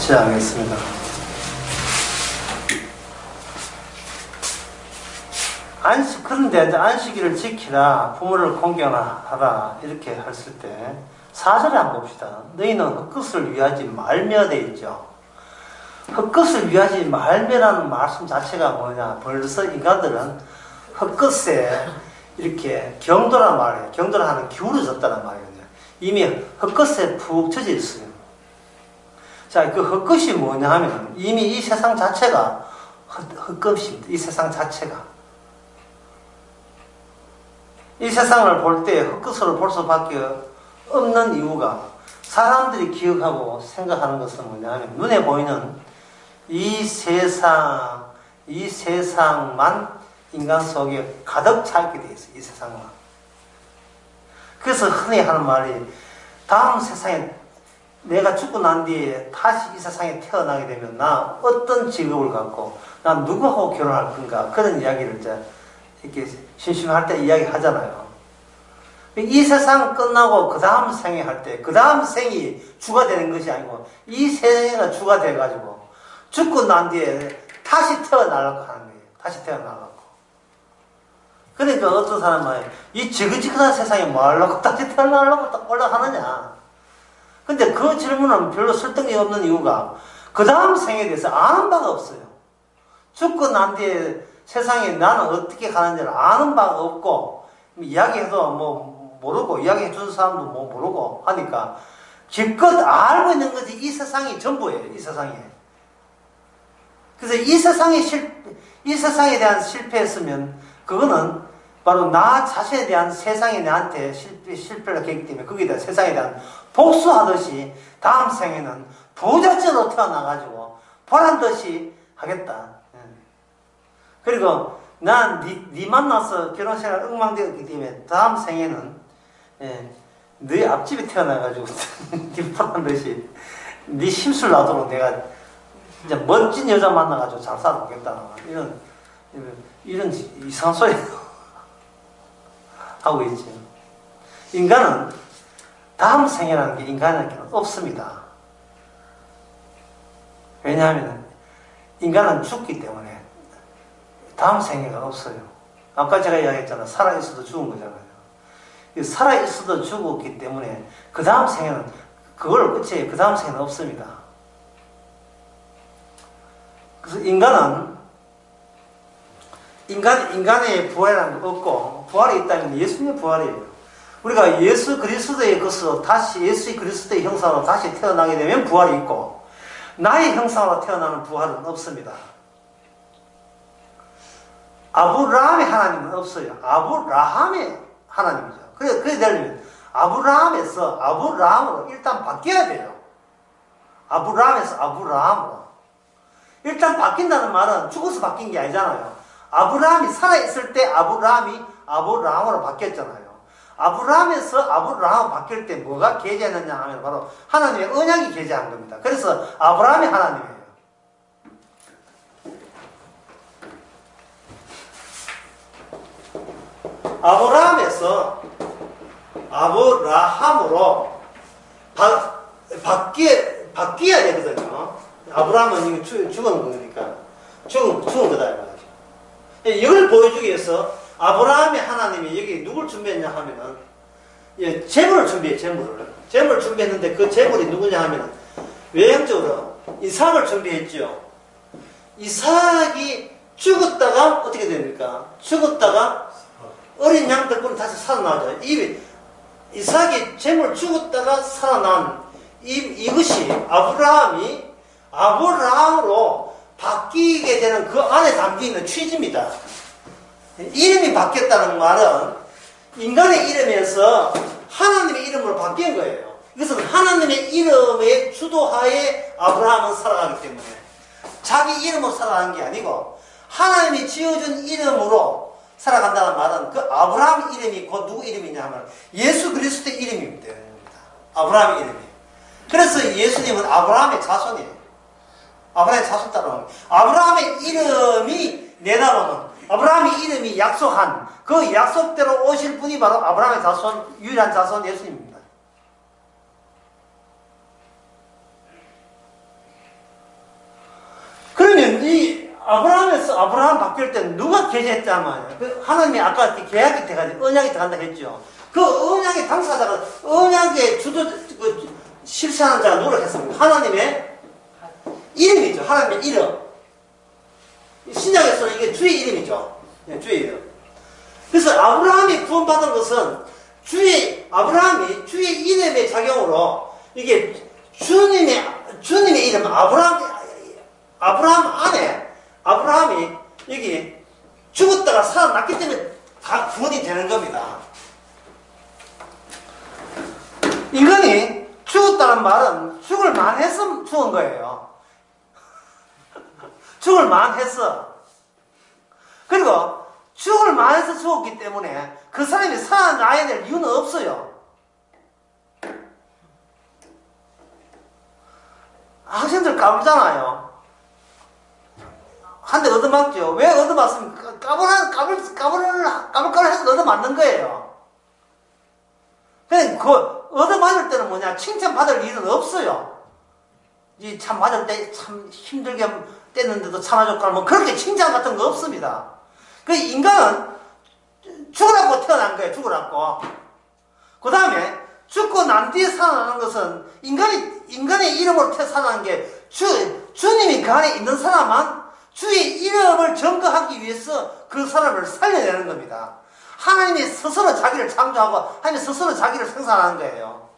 시작하겠습니다. 그런데 이제 안식일을 지키라, 부모를 공경하라, 이렇게 했을 때, 4절에 한번 봅시다. 너희는 헛것을 위하지 말며 돼 있죠. 헛것을 위하지 말며라는 말씀 자체가 뭐냐. 벌써 인간들은 헛것에 이렇게 경도란 말이에요. 경도를 하는 기울어졌다는 말이거든요. 이미 헛것에 푹 젖어 있어요. 자, 그 헛것이 뭐냐 하면 이미 이 세상 자체가 헛것입니다. 이 세상 자체가. 이 세상을 볼 때 헛것으로 볼 수밖에 없는 이유가 사람들이 기억하고 생각하는 것은 뭐냐 하면 눈에 보이는 이 세상만 인간 속에 가득 차 있게 돼 있어요. 이 세상만. 그래서 흔히 하는 말이 다음 세상에 내가 죽고 난 뒤에 다시 이 세상에 태어나게 되면 나 어떤 직업을 갖고 난 누구하고 결혼할 건가 그런 이야기를 이제 이렇게 심심할 때 이야기 하잖아요. 이 세상 끝나고 그 다음 생에 할 때 그 다음 생이 주가 되는 것이 아니고 이 생애가 주가 돼가지고 죽고 난 뒤에 다시 태어나려고 하는 거예요. 다시 태어나려고. 그러니까 어떤 사람은 이 지긋지긋한 세상에 뭐 하려고 다시 태어나려고 올라가느냐. 근데 그 질문은 별로 설득력이 없는 이유가 그 다음 생에 대해서 아는 바가 없어요. 죽고 난 뒤에 세상에 나는 어떻게 가는지를 아는 바가 없고 이야기해도 뭐 모르고 이야기해 준 사람도 뭐 모르고 하니까 기껏 알고 있는 것이 이 세상이 전부예요. 이 세상에. 그래서 이 세상에 대한 실패했으면 그거는 바로 나 자신에 대한 세상이 나한테 실패를 했기 때문에 거기에 대한 세상에 대한 복수하듯이 다음 생에는 부자처로 태어나가지고 보란듯이 하겠다. 그리고 난 네 만나서 결혼생활 엉망되었기 때문에 다음 생에는 네 앞집에 태어나가지고 보란듯이 네 심술 나도록 내가 진짜 멋진 여자 만나가지고 잘 살아보겠다. 이런 이상한 소리 하고 있죠. 인간은 다음 생이라는 게 인간에게는 없습니다. 왜냐하면 인간은 죽기 때문에 다음 생애가 없어요. 아까 제가 이야기했잖아요. 살아있어도 죽은 거잖아요. 살아있어도 죽었기 때문에 그 다음 생애는 그걸 끝이에요. 그 다음 생애는 없습니다. 그래서 인간의 부활이라는 거 없고, 부활이 있다면 예수님의 부활이에요. 우리가 예수 그리스도의 것으로 다시 예수 그리스도의 형상으로 다시 태어나게 되면 부활이 있고, 나의 형상으로 태어나는 부활은 없습니다. 아브라함의 하나님은 없어요. 아브라함의 하나님이죠. 그래 되려면 아브라함에서 아브라함으로 일단 바뀌어야 돼요. 아브라함에서 아브라함으로. 일단 바뀐다는 말은 죽어서 바뀐 게 아니잖아요. 아브라함이 살아있을 때 아브라함이 아브라함으로 바뀌었잖아요. 아브라함에서 아브라함으로 바뀔 때 뭐가 계제했느냐 하면 바로 하나님의 언약이 계제한 겁니다. 그래서 아브라함이 하나님이에요. 아브라함에서 아브라함으로 바뀌어야 되거든요. 아브라함은 이거 죽은 거니까. 죽은 거다, 이거죠. 이걸 보여주기 위해서 아브라함의 하나님이 여기 누굴 준비했냐 하면은, 재물을 준비해, 재물을 준비했는데 그 재물이 누구냐 하면은, 외형적으로 이삭을 준비했죠. 이삭이 죽었다가 어떻게 됩니까? 죽었다가 어린 양들꾼이 다시 살아나죠. 이삭이 재물 죽었다가 살아난 이것이 아브라함으로 바뀌게 되는 그 안에 담겨있는 취지입니다. 이름이 바뀌었다는 말은 인간의 이름에서 하나님의 이름으로 바뀐 거예요. 이것은 하나님의 이름의 주도하에 아브라함은 살아가기 때문에 자기 이름으로 살아가는 게 아니고 하나님이 지어준 이름으로 살아간다는 말은 그 아브라함 이름이 곧 누구 이름이냐 하면 예수 그리스도의 이름입니다. 아브라함의 이름이. 그래서 예수님은 아브라함의 자손이에요. 아브라함의 자손 따라오는 거예요. 아브라함의 이름이 내다보는, 아브라함의 이름이 약속한 그 약속대로 오실 분이 바로 아브라함의 자손, 유일한 자손 예수님입니다. 아브라함 바뀔 때는 누가 계시했자면 하나님이 아까 이렇게 계약이 돼가지고 언약이 들어간다 했죠. 그 언약의 당사자가 언약의 실천하는 자가 누구라고 했습니까? 하나님의 이름이죠. 하나님의 이름. 신약에서는 이게 주의 이름이죠. 네, 주의 이름. 그래서 아브라함이 구원받은 것은 아브라함이 주의 이름의 작용으로 이게 주님의 이름, 아브라함 안에 아브라함이 여기 죽었다가 살아났기 때문에 다 구원이 되는 겁니다. 인간이 죽었다는 말은 죽을 만해서 죽은 거예요. 죽을 만해서. 그리고 죽을 만해서 죽었기 때문에 그 사람이 살아나야 될 이유는 없어요. 학생들 까불잖아요. 한 대 얻어맞죠. 왜 얻어맞습니까? 까불까불 해서 얻어맞는 거예요. 그냥 얻어맞을 때는 뭐냐? 칭찬받을 일은 없어요. 참 맞을 때 참 힘들게 뗐는데도 참아줬거나 뭐 그렇게 칭찬 같은 거 없습니다. 그 인간은 죽으라고 태어난 거예요. 죽으라고. 그 다음에 죽고 난 뒤에 살아나는 것은 인간의 이름으로 살아난 게 주님이 그 안에 있는 사람만 주의 이름을 증거하기 위해서 그 사람을 살려내는 겁니다. 하나님이 스스로 자기를 창조하고 하나님이 스스로 자기를 생산하는 거예요.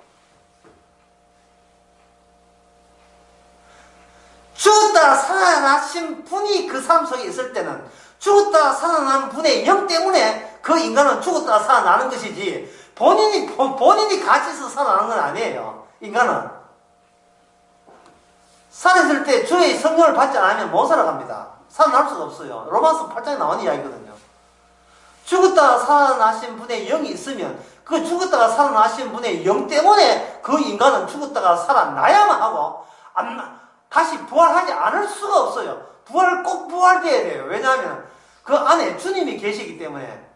죽었다가 살아나신 분이 그 사람 속에 있을 때는 죽었다가 살아난 분의 영 때문에 그 인간은 죽었다가 살아나는 것이지 본인이 같이 있어서 살아나는 건 아니에요. 인간은 살아있을 때 주의 성령을 받지 않으면 못 살아갑니다. 살아날 수가 없어요. 로마서 8장에 나오는 이야기거든요. 죽었다가 살아나신 분의 영이 있으면 그 죽었다가 살아나신 분의 영 때문에 그 인간은 죽었다가 살아나야만 하고 다시 부활하지 않을 수가 없어요. 꼭 부활돼야 돼요. 왜냐하면 그 안에 주님이 계시기 때문에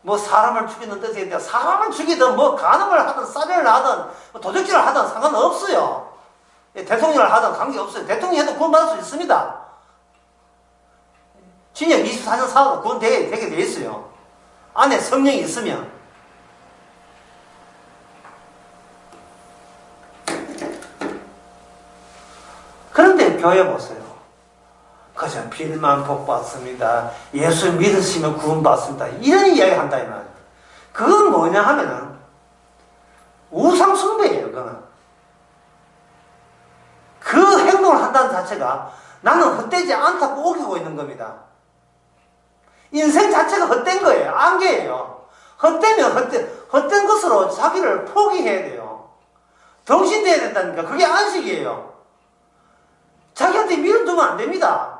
뭐 사람을 죽이는 뜻이 있는데 사람을 죽이든 뭐 간음을 하든 살인을 하든 뭐 도적질을 하든 상관없어요. 대통령을 하든 관계없어요. 대통령이 해도 구원받을 수 있습니다. 진역 24년 살아도 구원 되게 돼 있어요. 안에 성령이 있으면. 그런데 교회 보세요. 그저 빌만 복 받습니다. 예수 믿으시면 구원 받습니다. 이런 이야기 한다 이 말이에요. 그건 뭐냐 하면은 우상 숭배예요. 그거는 그 행동을 한다는 자체가 나는 헛되지 않다고 우기고 있는 겁니다. 인생 자체가 헛된 거예요. 안개예요. 헛되면 헛된 것으로 자기를 포기해야 돼요. 덩신돼야 된다니까. 그게 안식이에요. 자기한테 밀어두면 안 됩니다.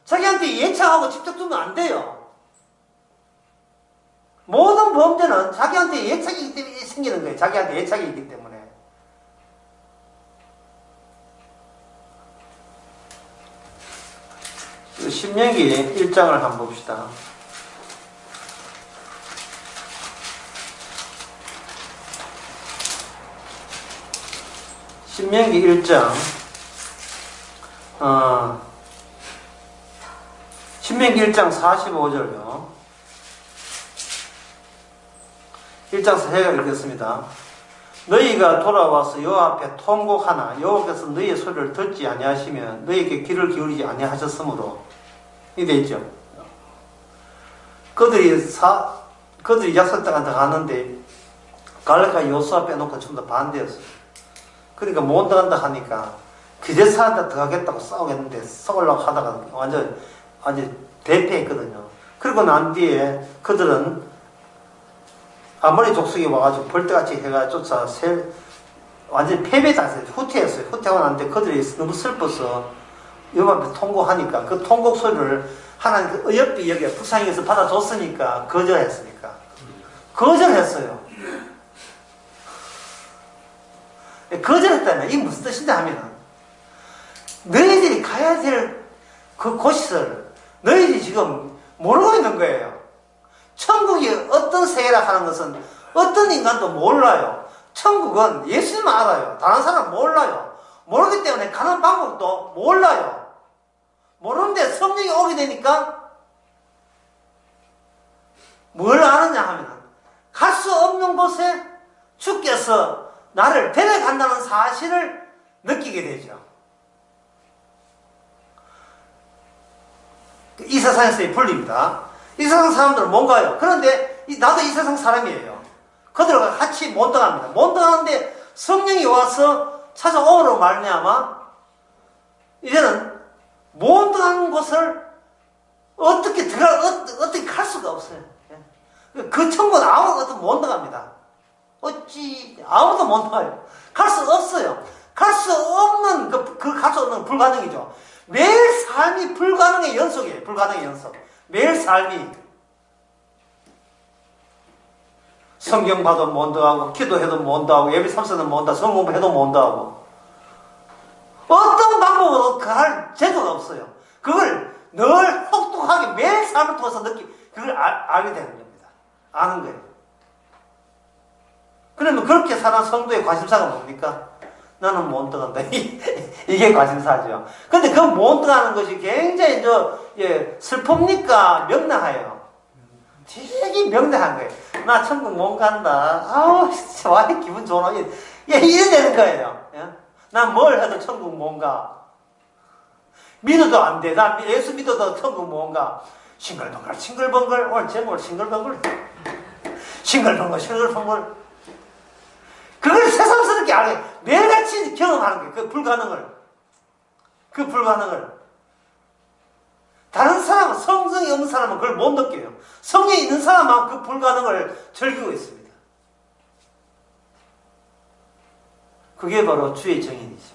자기한테 예측하고 직접 두면 안 돼요. 모든 범죄는 자기한테 예측이기 때문에 생기는 거예요. 자기한테 예측이 있기 때문에. 신명기 1장을 한번 봅시다. 신명기 1장 신명기 1장 45절요. 1장 4절을 읽겠습니다. 너희가 돌아와서 여호와 앞에 통곡하나 여호와께서 너희의 소리를 듣지 아니하시면 너희에게 귀를 기울이지 아니하셨으므로 이 돼 있죠. 그들이 약속 땅에 가는데 갈렙과 여호수아 빼놓고 전부 다 반대였어요. 그러니까 못 들어간다 하니까 그제서한테 들어가겠다고 싸우겠는데 싸우려고 하다가 완전 대패했거든요. 그리고 난 뒤에 그들은 아모리 족속이 와가지고 벌떼같이 해가지고 쫓아 완전히 패배했어요. 후퇴했어요. 후퇴하고 난데 그들이 너무 슬퍼서 여호와 앞에 통곡하니까 그 통곡 소리를 하나님 그 어여삐 여기에 북상에서 받아줬으니까 거절했으니까 거절했어요. 거절했다면 이게 무슨 뜻이냐 하면 너희들이 가야 될 그 곳을 너희들이 지금 모르고 있는 거예요. 천국이 어떤 세계라 하는 것은 어떤 인간도 몰라요. 천국은 예수님만 알아요. 다른 사람은 몰라요. 모르기 때문에 가는 방법도 몰라요. 모르는데 성령이 오게 되니까 뭘 아느냐 하면 갈 수 없는 곳에 주께서 나를 데려간다는 사실을 느끼게 되죠. 이 세상에서의 분리입니다. 이 세상 사람들은 뭔가요? 그런데 나도 이 세상 사람이에요. 그들과 같이 못 들어갑니다. 못 들어가는데 성령이 와서 찾아오므로 말미암아 이제는 못 들어가는 곳을 어떻게 갈 수가 없어요. 그 천국은 아무것도 못 들어갑니다. 어찌 아무도 못 들어가요. 갈 수 없어요. 갈 수 없는 갈 수 없는 불가능이죠. 매일 삶이 불가능의 연속이에요. 불가능의 연속. 매일 삶이 성경 봐도 못 들어가고 기도해도 못 들어가고 예배 삼서도 못 들어가고 성공해도 못 들어가고 어떤 방법으로 갈 제도가 없어요. 그걸 늘 혹독하게 매일 삶을 통해서 그걸 알게 되는 겁니다. 아는 거예요. 그러면 그렇게 사는 성도의 관심사가 뭡니까? 나는 못 들어간다. 이게 관심사죠. 근데 그 못 들어가는 것이 굉장히 슬픕니까? 명랑해요. 되게 명랑한 거예요. 나 천국 못 간다. 아우, 진짜 와, 기분 좋아. 이래 되는 거예요. 난 뭘 해도 천국 못 가. 믿어도 안 돼. 난 예수 믿어도 천국 못 가. 싱글벙글, 싱글벙글. 오늘 제목을 싱글벙글. 싱글벙글. 그걸 새삼스럽게 알게, 매일같이 경험하는 거예요. 그 불가능을. 다른 사람은, 성성이 없는 사람은 그걸 못 느껴요. 성령이 있는 사람은 그 불가능을 즐기고 있습니다. 그게 바로 주의 정인이죠.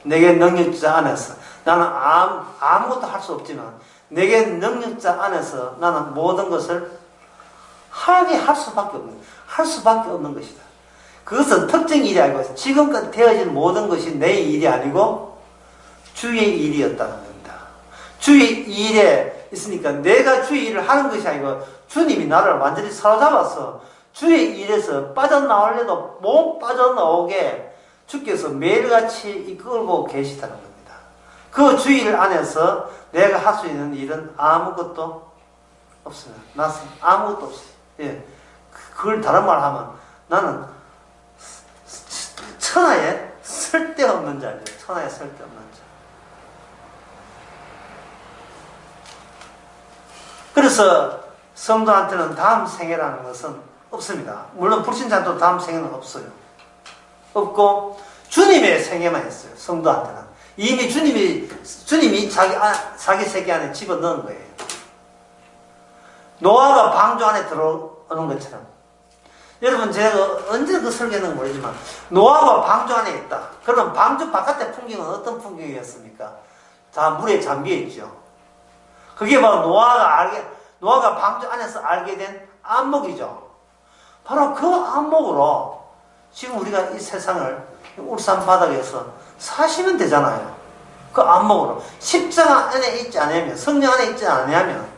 내게 능력자 안에서, 나는 아무것도 할 수 없지만, 내게 능력자 안에서 나는 모든 것을 하게 할 수밖에 없는 것이다. 그것은 특정 일이 아니고 지금까지 되어진 모든 것이 내 일이 아니고 주의 일이었다는 겁니다. 주의 일에 있으니까 내가 주의 일을 하는 것이 아니고 주님이 나를 완전히 사로잡아서 주의 일에서 빠져나오려도 못 빠져나오게 주께서 매일같이 이끌고 계시다는 겁니다. 그 주의 일 안에서 내가 할 수 있는 일은 아무것도 없습니다. 아무것도 없어요. 예. 그걸 다른 말 하면 나는 천하에 쓸데없는 자죠. 천하에 쓸데없는 자. 그래서 성도한테는 다음 생애라는 것은 없습니다. 물론 불신자도 다음 생애는 없어요. 없고 주님의 생애만 있어요. 성도한테는. 이미 주님이 자기 세계 안에 집어넣은 거예요. 노아가 방주 안에 들어오는 것처럼. 여러분, 제가 언제 그 설계는 모르지만, 노아가 방주 안에 있다. 그러면 방주 바깥의 풍경은 어떤 풍경이었습니까? 다 물에 잠겨있죠. 그게 바로 노아가 방주 안에서 알게 된 안목이죠. 바로 그 안목으로 지금 우리가 이 세상을 울산 바닥에서 사시면 되잖아요. 그 안목으로. 십자가 안에 있지 않으면, 성령 안에 있지 않으면,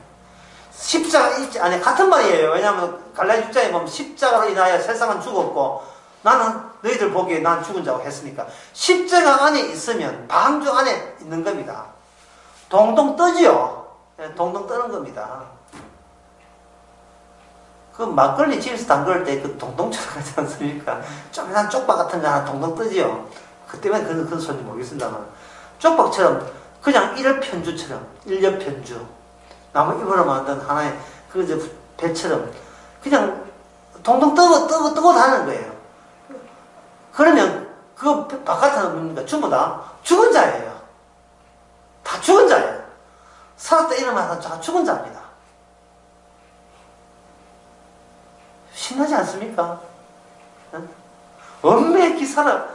십자가 있지 않아요. 같은 말이에요. 왜냐하면 갈라디아 6장에 보면 십자가로 인하여 세상은 죽었고 나는 너희들 보기에 난 죽은 자고 했으니까 십자가 안에 있으면 방주 안에 있는 겁니다. 동동 떠지요. 동동 떠는 겁니다. 그 막걸리 집에서 담글 때 그 동동처럼 하지 않습니까? 쪼매난 쪽박 같은 거 하나 동동 떠지요. 그때만 그런 소리 모르겠습니다만 쪽박처럼 그냥 일편주처럼 일렵편주 나무 입으로 만든 하나의 배처럼 그냥 동동 뜨고 다니는 거예요. 그러면 그 바깥에는 뭡니까? 전부 다 죽은 자예요. 다 죽은 자예요. 살았다 일어나서 다 죽은 자입니다. 신나지 않습니까? 엄매 기사를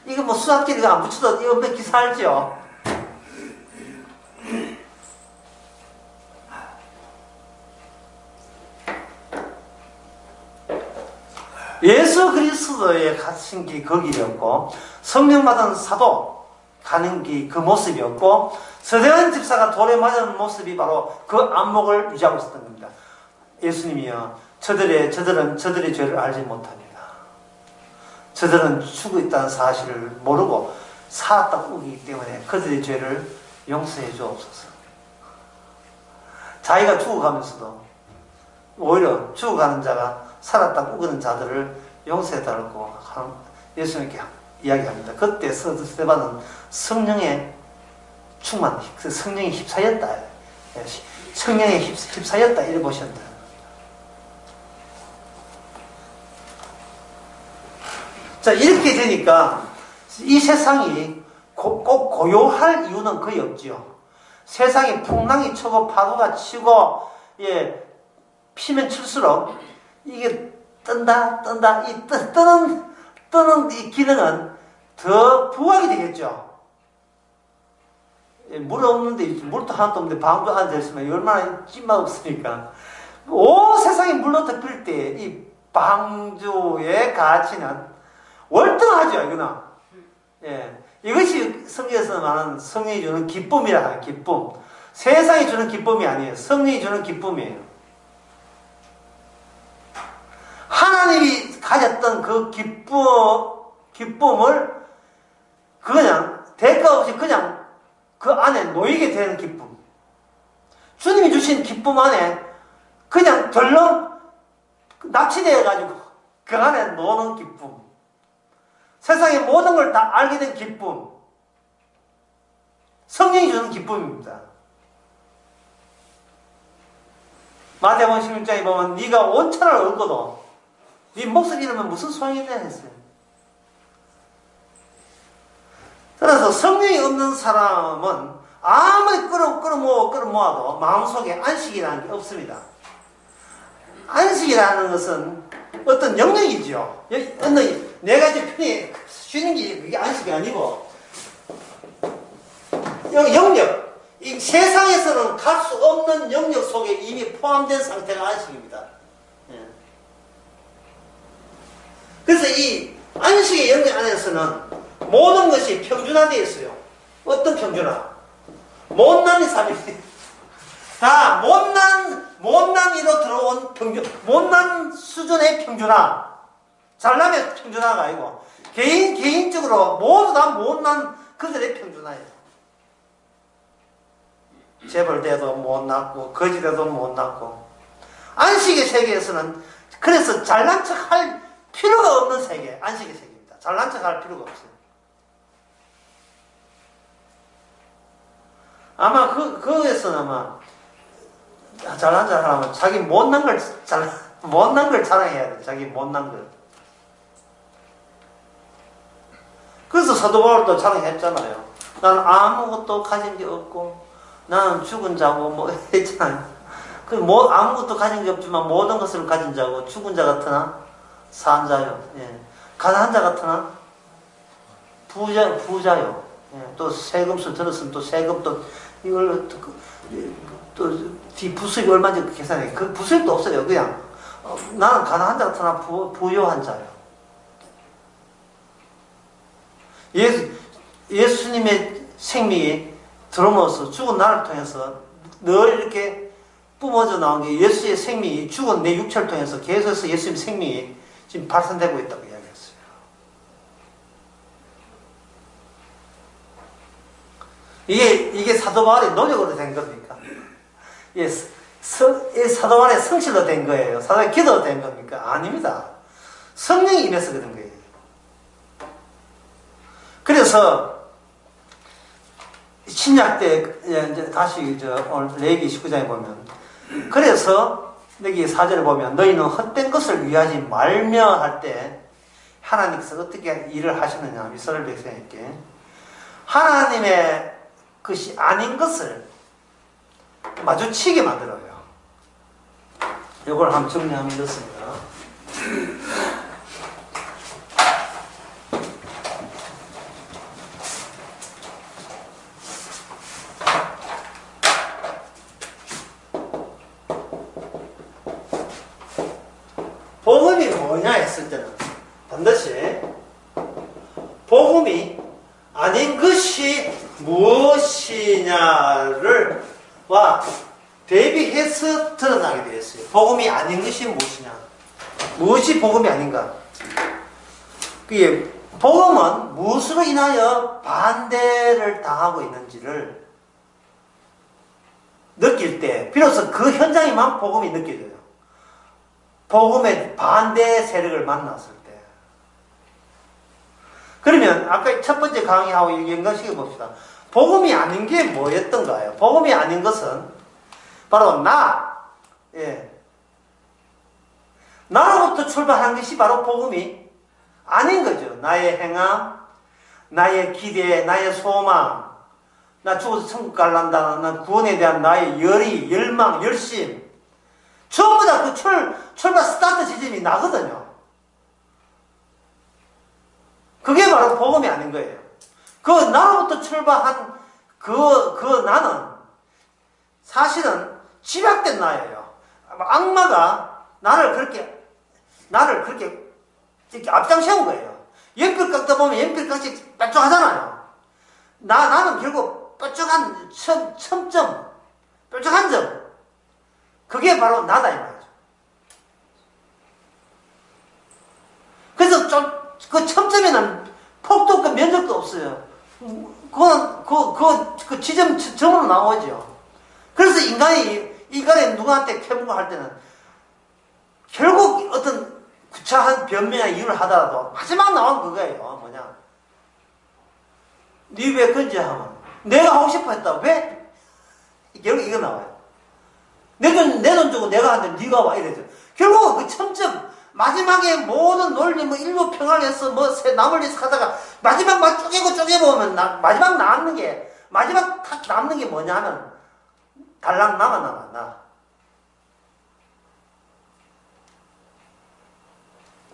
이거 뭐 수학기리가 안 붙여도 이 엄매 기사 알죠? 예수 그리스도의 가신 길 그 길이었고 성령 받은 사도 가는 길 그 모습이었고 서대한 집사가 돌에 맞은 모습이 바로 그 안목을 유지하고 있었던 겁니다. 예수님이요 저들은 저들의 죄를 알지 못합니다. 저들은 죽어 있다는 사실을 모르고 살았다고 우기기 때문에 그들의 죄를 용서해 주옵소서. 자기가 죽어가면서도 오히려 죽어가는 자가 살았다 꾸짖는 자들을 용서해 달라고 예수님께 이야기합니다. 그때 스데반은 성령의 충만, 성령이 휩싸였다. 성령에 휩싸였다. 이렇게 보셨다. 자, 이렇게 되니까 이 세상이 꼭 고요할 이유는 거의 없지요. 세상이 풍랑이 치고 파도가 치고 피면 칠수록 이게 뜬다. 이 뜨는 이 기능은 더 부각이 되겠죠. 물 없는데, 물도 하나도 없는데 방도 앉아있으면 얼마나 찐맛 없으니까. 온 세상이 물로 덮일 때 이 방주의 가치는 월등하죠, 이거는. 예. 이것이 성경에서 말하는 성령이 주는 기쁨이라 하는 기쁨. 세상이 주는 기쁨이 아니에요. 성령이 주는 기쁨이에요. 하나님이 가졌던 그 기쁨을 그냥 대가 없이 그냥 그 안에 놓이게 되는 기쁨. 주님이 주신 기쁨 안에 그냥 덜렁 납치되어가지고 그 안에 노는 기쁨. 세상의 모든 걸 다 알게 된 기쁨. 성령이 주는 기쁨입니다. 마태복음 16장에 보면 네가 온 천하를 얻고도 네 몫을 잃으면 무슨 소용이 있냐 했어요. 그래서 성령이 없는 사람은 아무리 끌어모아도 마음속에 안식이라는 게 없습니다. 안식이라는 것은 어떤 영역이죠. 내가 이제 편히 쉬는 게 그게 안식이 아니고 영역. 이 세상에서는 갈 수 없는 영역 속에 이미 포함된 상태가 안식입니다. 예. 그래서 이 안식의 영역 안에서는 모든 것이 평준화되어 있어요. 어떤 평준화? 못난이 3일. 다 못난이로 들어온 못난 수준의 평준화. 잘나면 평준화가 아니고, 개인적으로 모두 다 못난 그들의 평준화예요. 재벌돼도 못났고, 거지돼도 못났고. 안식의 세계에서는, 그래서 잘난 척 할 필요가 없는 세계, 안식의 세계입니다. 잘난 척 할 필요가 없어요. 아마 거기에서는 아마, 잘난 척 하면 자기 못난 걸 자랑해야 돼. 자기 못난 걸. 그래서 사도 바울도 자랑했잖아요. 나는 아무것도 가진 게 없고, 나는 죽은 자고, 했잖아요. 아무것도 가진 게 없지만 모든 것을 가진 자고, 죽은 자 같으나, 산 자요. 예. 가난한 자 같으나, 부자요. 예. 또 세금술 들었으면 또 세금도, 이걸 또 부수입이 얼마인지 계산해. 그 부수입도 없어요. 그냥, 나는 가난한 자 같으나 부유한 자요. 예수님의 생명이 들어오면서 죽은 나를 통해서 늘 이렇게 뿜어져 나온 게 예수의 생명이 죽은 내 육체를 통해서 계속해서 예수님의 생명이 지금 발산되고 있다고 이야기했어요. 이게 사도 바울의 노력으로 된 겁니까? 사도 바울의 성실로 된 거예요? 사도의 기도로 된 겁니까? 아닙니다. 성령이 임해서 그런 거예요. 그래서 신약 때 이제 다시 오늘 레위기 19장에 보면 그래서 여기 4절에 보면 너희는 헛된 것을 위하지 말며 할 때 하나님께서 어떻게 일을 하시느냐 이스라엘 백성에게 하나님의 것이 아닌 것을 마주치게 만들어요. 이걸 한번 정리하면 이렇습니다. 복음이 뭐냐 했을 때는 반드시 복음이 아닌 것이 무엇이냐를 대비해서 드러나게 되어 있어요. 복음이 아닌 것이 무엇이냐, 무엇이 복음이 아닌가. 복음은 무엇으로 인하여 반대를 당하고 있는지를 느낄 때 비로소 그 현장에만 복음이 느껴져요. 복음의 반대 세력을 만났을 때. 그러면 아까 첫 번째 강의하고 연관시켜 봅시다. 복음이 아닌 게 뭐였던가요? 복음이 아닌 것은 바로 나로부터 출발한 것이 바로 복음이 아닌 거죠. 나의 행함, 나의 기대, 나의 소망, 나 죽어서 천국 갈란다, 나 구원에 대한 나의 열의, 열망, 열심, 전부 다 그 출발 스타트 지점이 나거든요. 그게 바로 복음이 아닌 거예요. 그 나로부터 출발한 그 나는 사실은 집약된 나예요. 악마가 나를 그렇게 이렇게 앞장세운 거예요. 연필 깎다 보면 연필같이 뾰족하잖아요. 나는 결국 뾰족한 첨점, 뾰족한 점. 그게 바로 나다, 이 말이죠. 그래서 그 첨점에는 폭도 없고 면적도 없어요. 그 점으로 나오죠. 그래서 인간이 누구한테 쾌무할 때는 결국 어떤 구차한 변명이나 이유를 하더라도 마지막 나온 그거예요. 뭐냐. 니 왜 건지 하면 내가 하고 싶어 했다. 왜? 결국 이거 나와요. 내 돈 주고 내가 하는데 니가 와 이래죠. 결국 그 첨점 마지막에 모든 논리 인류 평화에서 남을 위해서 하다가 마지막 막 쪼개보면 마지막 탁 남는 게 뭐냐면 달랑 남아.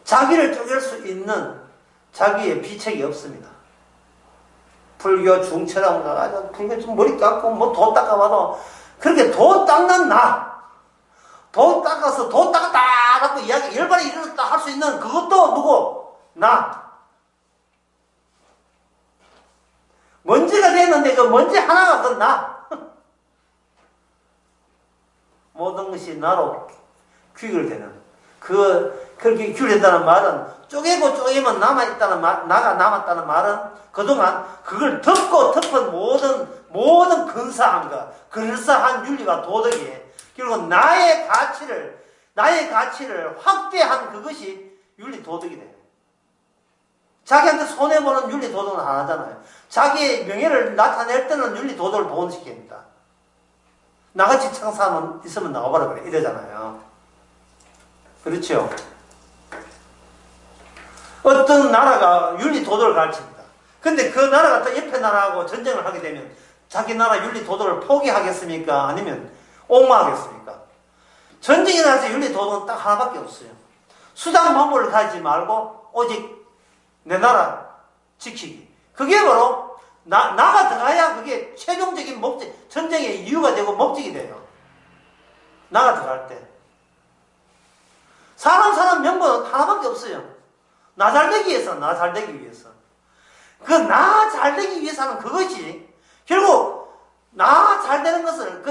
자기를 쪼갤 수 있는 자기의 비책이 없습니다. 불교 중처럼 가가지고 불교 좀 머리 깎고 도 닦아봐도 그렇게 도 닦는 도 닦아서 도 닦았다 라고 이야기 열반에 이르렀다 할 수 있는 그것도 누구? 나. 먼지가 됐는데 그 먼지 하나가 그 나. 모든 것이 나로 귀결되는 그렇게 귀결된다는 말은 쪼개면 나가 남았다는 말은 그동안 그걸 덮은 모든 근사한 것, 그럴싸한 윤리와 도덕이 결국 나의 가치를 확대한 그것이 윤리 도덕이 돼요. 자기한테 손해보는 윤리 도덕은 안 하잖아요. 자기의 명예를 나타낼 때는 윤리 도덕을 복원시킵니다. 나같이 창사하면 있으면 나와봐라 그래 이러잖아요. 그렇죠? 어떤 나라가 윤리 도덕을 가르칩니다. 근데 그 나라가 또 옆에 나라하고 전쟁을 하게 되면 자기 나라 윤리 도덕을 포기하겠습니까? 아니면 옥마하겠습니까? 전쟁이 나서 윤리 도덕은 딱 하나밖에 없어요. 수단 방법을 가지지 말고 오직 내 나라 지키기. 그게 바로 나가 들어가야 그게 최종적인 목적, 전쟁의 이유가 되고 목적이 돼요. 나가 들어갈 때. 사람 명분은 하나밖에 없어요. 나 잘되기 위해서, 나 잘되기 위해서. 그 나 잘되기 위해서는 그것이 결국 나 잘되는 것을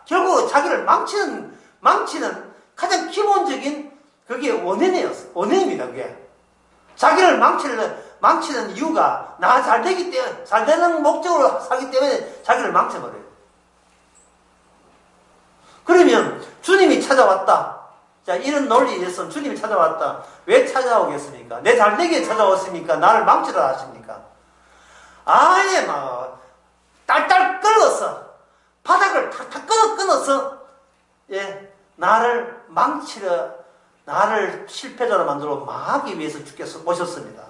결국 자기를 망치는 가장 기본적인 그게 원인입니다. 그게 자기를 망치는 이유가 나 잘되기 때문에 잘되는 목적으로 살기 때문에 자기를 망쳐버려요. 그러면 주님이 찾아왔다. 자, 이런 논리에서 주님이 찾아왔다. 왜 찾아오겠습니까? 내 잘되기에 찾아왔습니까? 나를 망치라 하십니까? 아예 막 딸딸 끌어서 바닥을 탁탁 끊어서 나를 망치려 나를 실패자로 만들어 망하기 위해서 주께서 오셨습니다.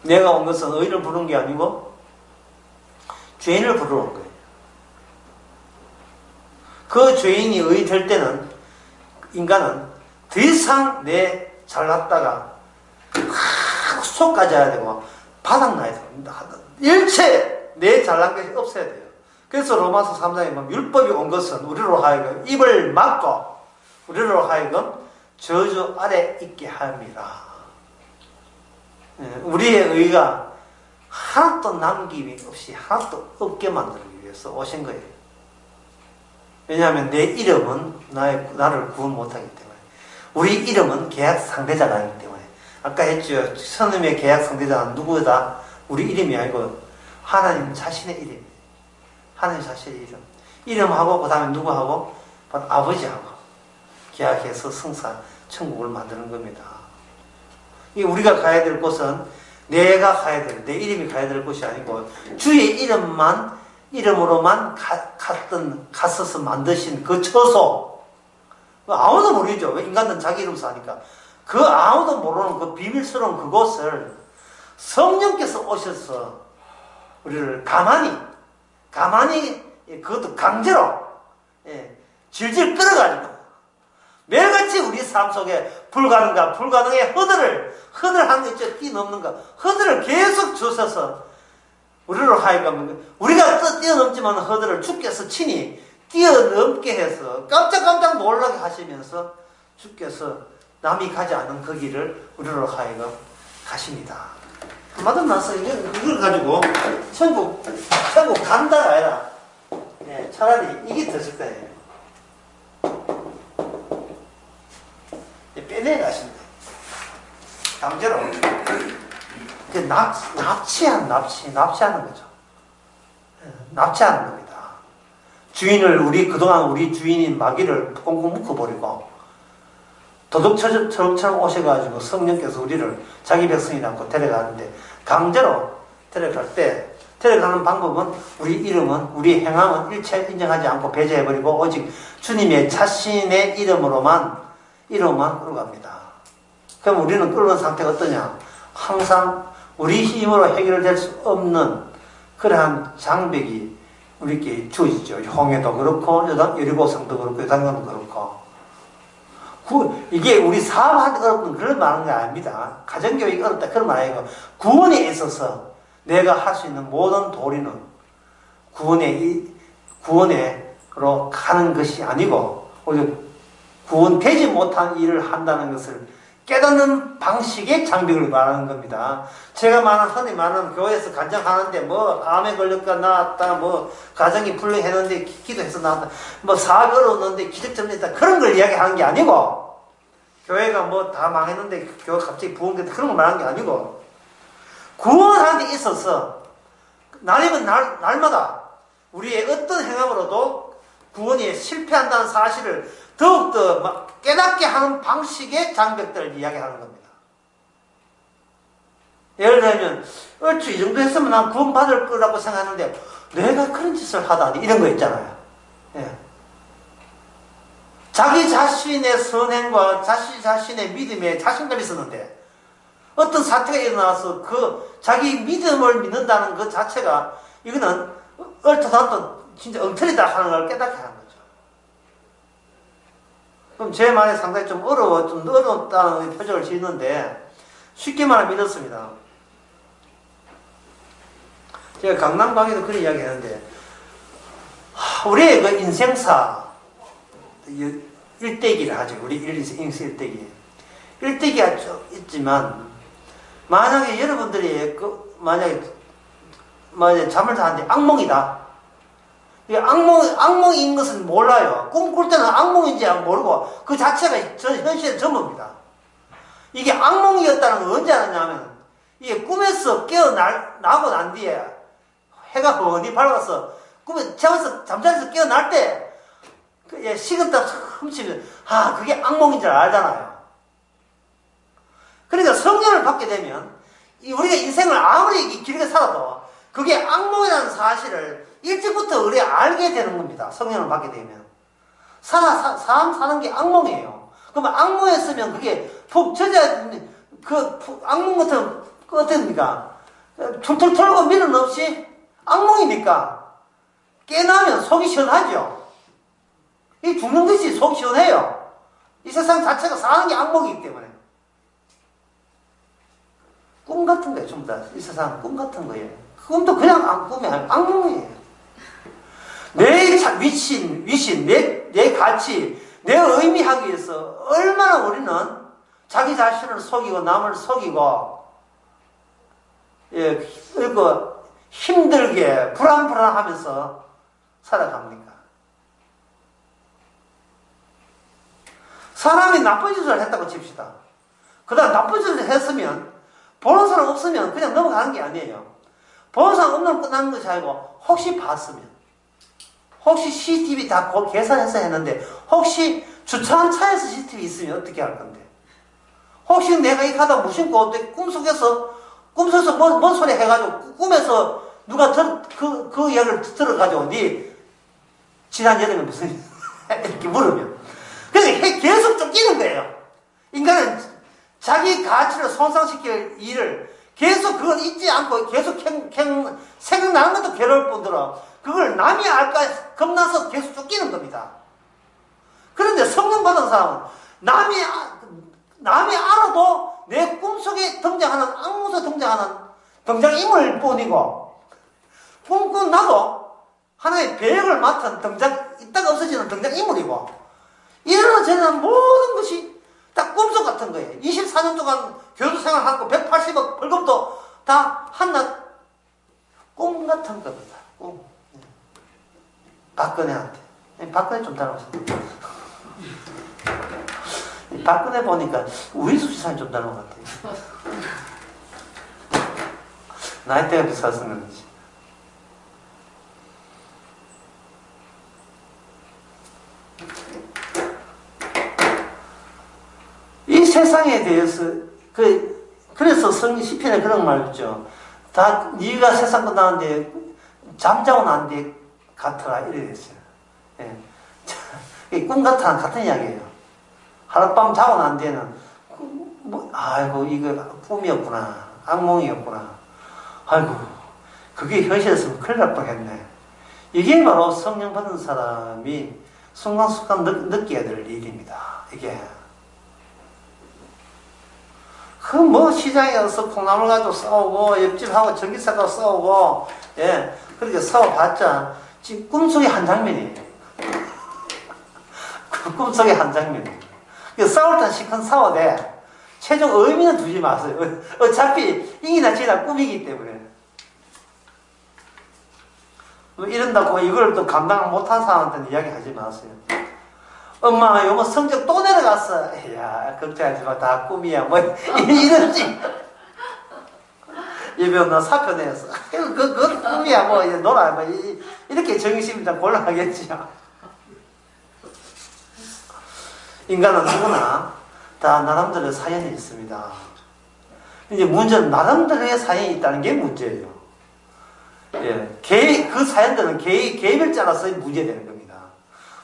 내가 온 것은 의인을 부르는 게 아니고 죄인을 부르러 온 거예요. 그 죄인이 의인 될 때는 인간은 더 이상 내 잘났다가 속까지 해야 되고 바닥나야 됩니다. 일체 내 잘난 것이 없어야 돼요. 그래서 로마서 3장에 보면 율법이 온 것은 우리로 하여금 입을 막고 우리로 하여금 저주 아래 있게 합니다. 우리의 의가 하나도 남김이 없이 하나도 없게 만들기 위해서 오신 거예요. 왜냐하면 내 이름은 나를 구원 못하기 때문에. 우리 이름은 계약 상대자가 아니기 때문에. 아까 했죠. 선음의 계약 상대자는 누구다? 우리 이름이 아니고 하나님 자신의 이름. 하나님 자신의 이름. 이름하고 그 다음에 누구하고? 바로 아버지하고 계약해서 성사 천국을 만드는 겁니다. 이 우리가 가야 될 곳은 내가 가야 될, 내 이름이 가야 될 곳이 아니고 주의 이름으로만 갔어서 만드신 그 처소. 아무도 모르죠. 왜 인간은 자기 이름 사니까. 그 아무도 모르는 그 비밀스러운 그곳을 성령께서 오셔서 우리를 가만히 그것도 강제로 질질 끌어가지고 매일같이 우리 삶 속에 불가능의 허들한 거 있죠. 뛰어넘는 거. 허들을 계속 주셔서 우리로 하여금 우리가 뛰어넘지만 허들을 주께서 친히 뛰어넘게 해서 깜짝깜짝 놀라게 하시면서 주께서 남이 가지 않은 그 길을 우리로 하여금 가십니다. 한마디로 나서 이걸 가지고 천국 간다가 아니라 차라리 이게 더 좋을 거예요. 빼내 가십니다. 강제로. 납치하는 거죠. 납치하는 겁니다. 그동안 우리 주인인 마귀를 꽁꽁 묶어버리고, 도둑처럼 오셔가지고 성령께서 우리를 자기 백성이라고 데려가는데, 강제로 데려가는 방법은 우리 이름은, 우리 행함은 일체 인정하지 않고 배제해버리고, 오직 주님의 자신의 이름으로만 끌어갑니다. 그럼 우리는 끌어온 상태가 어떠냐? 항상 우리 힘으로 해결될 수 없는 그러한 장벽이 우리께 주어지죠. 홍해도 그렇고, 여리고성도 그렇고, 요단강도 그렇고. 이게 우리 사업하는데 어렵던 그런 말하는 게 아닙니다. 가정교육이 어렵다 그런 말 아니고, 구원에 있어서 내가 할 수 있는 모든 도리는 구원으로 가는 것이 아니고, 오히려 구원되지 못한 일을 한다는 것을 깨닫는 방식의 장벽을 말하는 겁니다. 제가 흔히 말하는 교회에서 간증하는데 암에 걸렸다 나았다, 가정이 불행했는데 기도해서 나았다, 사업이 어려웠는데 기적 전했다, 그런 걸 이야기하는 게 아니고, 교회가 다 망했는데 교회가 갑자기 부흥됐다, 그런 걸 말하는 게 아니고, 구원하는 데 있어서 날이면 날마다 우리의 어떤 행함으로도 구원이 실패한다는 사실을 더욱더 깨닫게 하는 방식의 장벽들을 이야기하는 겁니다. 예를 들면, 얼추 이 정도 했으면 난 구원받을 거라고 생각하는데, 내가 그런 짓을 하다니, 이런 거 있잖아요. 자기 자신의 선행과 자신의 믿음에 자신감이 있었는데, 어떤 사태가 일어나서 자기 믿음을 믿는다는 그 자체가, 이거는 얼토당토 진짜 엉터리다 하는 걸 깨닫게 하는 거죠. 그럼 제 말에 상당히 좀 어렵다는 표정을 짓는데, 쉽게 말하면 이렇습니다. 제가 강남 강의도 그런 이야기 했는데, 우리의 그 인생사, 일대기를 하죠. 우리 인생 일대기. 일대기가 있지만, 만약에 여러분들이, 만약에 잠을 자는데 악몽이다. 악몽인 것은 몰라요. 꿈꿀 때는 악몽인지 모르고 그 자체가 현실의 전부입니다. 이게 악몽이었다는 걸 언제 알았냐면, 이게 꿈에서 깨어나고 난 뒤에 해가 훤히 밝아서 잠자리에서 깨어날 때 식은땀 훔치면 그게 악몽인 줄 알잖아요. 그러니까 성령을 받게 되면 우리가 인생을 아무리 길게 살아도 그게 악몽이라는 사실을 일찍부터 우리가 알게 되는 겁니다. 성령을 받게 되면. 사람 사는 게 악몽이에요. 그러면 악몽했으면 그게 푹 젖어야, 악몽 같은, 어떻습니까? 툴툴 털고 미련 없이 악몽이니까 깨나면 속이 시원하죠. 이 죽는 것이 속이 시원해요. 이 세상 자체가 사는 게 악몽이기 때문에. 꿈 같은 거예요, 전부 다. 이 세상은 꿈 같은 거예요. 꿈도 그냥 꿈이 아니고 악몽이에요. 내 위신, 내 가치, 내 의미하기 위해서 얼마나 우리는 자기 자신을 속이고 남을 속이고, 그리고 힘들게 불안하면서 살아갑니까? 사람이 나쁜 짓을 했다고 칩시다. 그 다음 나쁜 짓을 했으면 보는 사람 없으면 그냥 넘어가는 게 아니에요. 보상 없는 끝나는 것이 아니고 혹시 봤으면, 혹시 CCTV 다 계산해서 했는데 혹시 주차한 차에서 CCTV 있으면 어떻게 할 건데? 혹시 내가 이 가다 무심코 꿈속에서 뭔 소리 해가지고 꿈에서 누가 그 이야기를 들어가지고 네 지난 여름에 무슨 이렇게 물으면 그래서 계속 쫓기는 거예요. 인간은 자기 가치를 손상시킬 일을 계속 그걸 잊지 않고 계속 생각나는 것도 괴로울 뿐더러 그걸 남이 알까 겁나서 계속 쫓기는 겁니다. 그런데 성령 받은 사람은 남이 알아도 내 꿈속에 등장하는 악몽에서 등장하는 등장인물 뿐이고 꿈꾼 나도 하나의 배역을 맡은 있다가 없어지는 등장인물이고 이러나 저러나 모든 것이 다 꿈속 같은 거예요. 24년 동안 교수 생활하고 180억 벌금도 다 한낱 꿈 같은 겁니다. 꿈. 박근혜한테. 박근혜 좀 닮았어요. 박근혜 보니까 우인수 지사님 좀 닮은 것 같아요. 나이대가 비싸서 그런지. 이 세상에 대해서 그래서 성경 시편에 그런 말 있죠. 다 네가 세상 끝나는데 잠자고 난 뒤에 같으라 이래 됐어요. 예. 꿈 같은 이야기예요. 하룻밤 자고 난 뒤에는 아이고 이거 꿈이었구나, 악몽이었구나. 아이고 그게 현실이었으면 큰일 날 뻔했네. 이게 바로 성령 받은 사람이 순간순간 느껴야 될 일입니다. 이게. 시장에 가서 콩나물 가지고 싸우고, 옆집하고 전기차가 싸우고, 예, 그렇게 싸워봤자, 지금 꿈속의 한 장면이에요. 꿈속의 한 장면이에요. 싸울 땐 시큰 싸워대. 최종 의미는 두지 마세요. 어차피, 이기나 지나 꿈이기 때문에. 이런다고 이걸 또 감당 못한 사람한테는 이야기하지 마세요. 엄마, 요거 성적 또 내려갔어. 야, 걱정하지 마. 다 꿈이야. 이러지. 예배원 나 사표 내었어. 그거 꿈이야. 이제 놀아. 이렇게 정신이 좀 곤란하겠지요. 인간은 누구나 다 나름대로의 사연이 있습니다. 이제 문제는 나름대로의 사연이 있다는 게 문제예요. 예. 그 사연들은 개별자라서 문제되는 겁니다.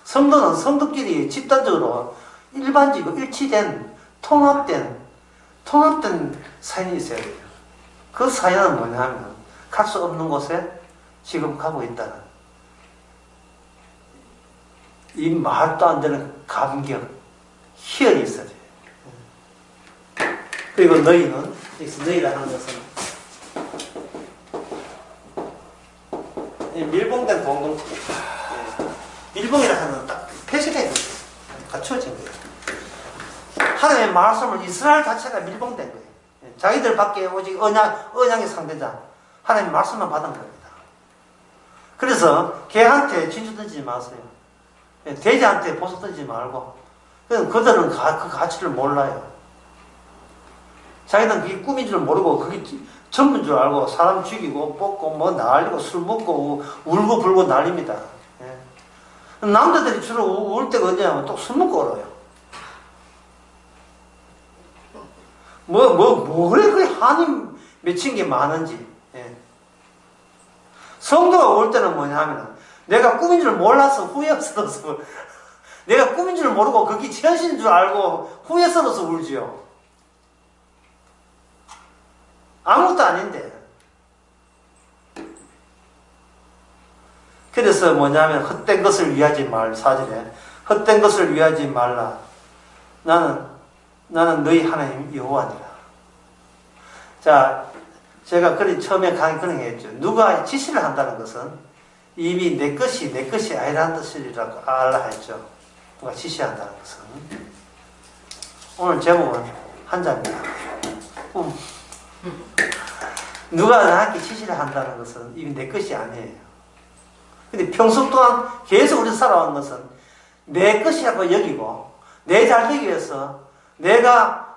성도는 성도끼리 집단적으로 일반적이고 일치된 통합된 사연이 있어야 돼요. 그 사연은 뭐냐면 갈 수 없는 곳에 지금 가고 있다는 이 말도 안 되는 감격, 희열이 있어야 돼요. 그리고 너희는 여기서 너희라 하는 것은 밀봉된 공동체, 밀봉이라 하는 딱 표시된 거예요. 갖추어진 거예요. 하나님의 말씀을 이스라엘 자체가 밀봉된 거예요. 자기들 밖에 오직 언약의 상대자 하나님의 말씀만 받은 겁니다. 그래서 개한테 진주 던지지 마세요. 돼지한테 보석 던지지 말고. 그들은 그 가치를 몰라요. 자기는 그게 꿈인 줄 모르고 그게 전부인 줄 알고 사람 죽이고 뽑고 난리고 술 먹고 울고 불고 난립니다. 남자들이 주로 울 때가 언제냐면 또 술 먹고 울어요. 그래, 한이 맺힌 게 많은지. 예. 성도가 올 때는 뭐냐면, 내가 꿈인 줄 몰라서 후회스러워서, 내가 꿈인 줄 모르고 그게 현실인 줄 알고 후회스러워서 울지요. 아무것도 아닌데. 그래서 뭐냐면, 헛된 것을 위하지 사절에, 헛된 것을 위하지 말라. 나는 너희 하나님 여호와니라. 자, 제가 처음에 강의 그런 게 했죠. 누가 지시를 한다는 것은 이미 내 것이 아니라는 뜻이라고 알라 했죠. 누가 지시한다는 것은. 오늘 제목은 한자입니다. 누가 나한테 지시를 한다는 것은 이미 내 것이 아니에요. 근데 평소 동안 계속 우리 살아온 것은 내 것이라고 여기고 내 잘 되기 위해서 내가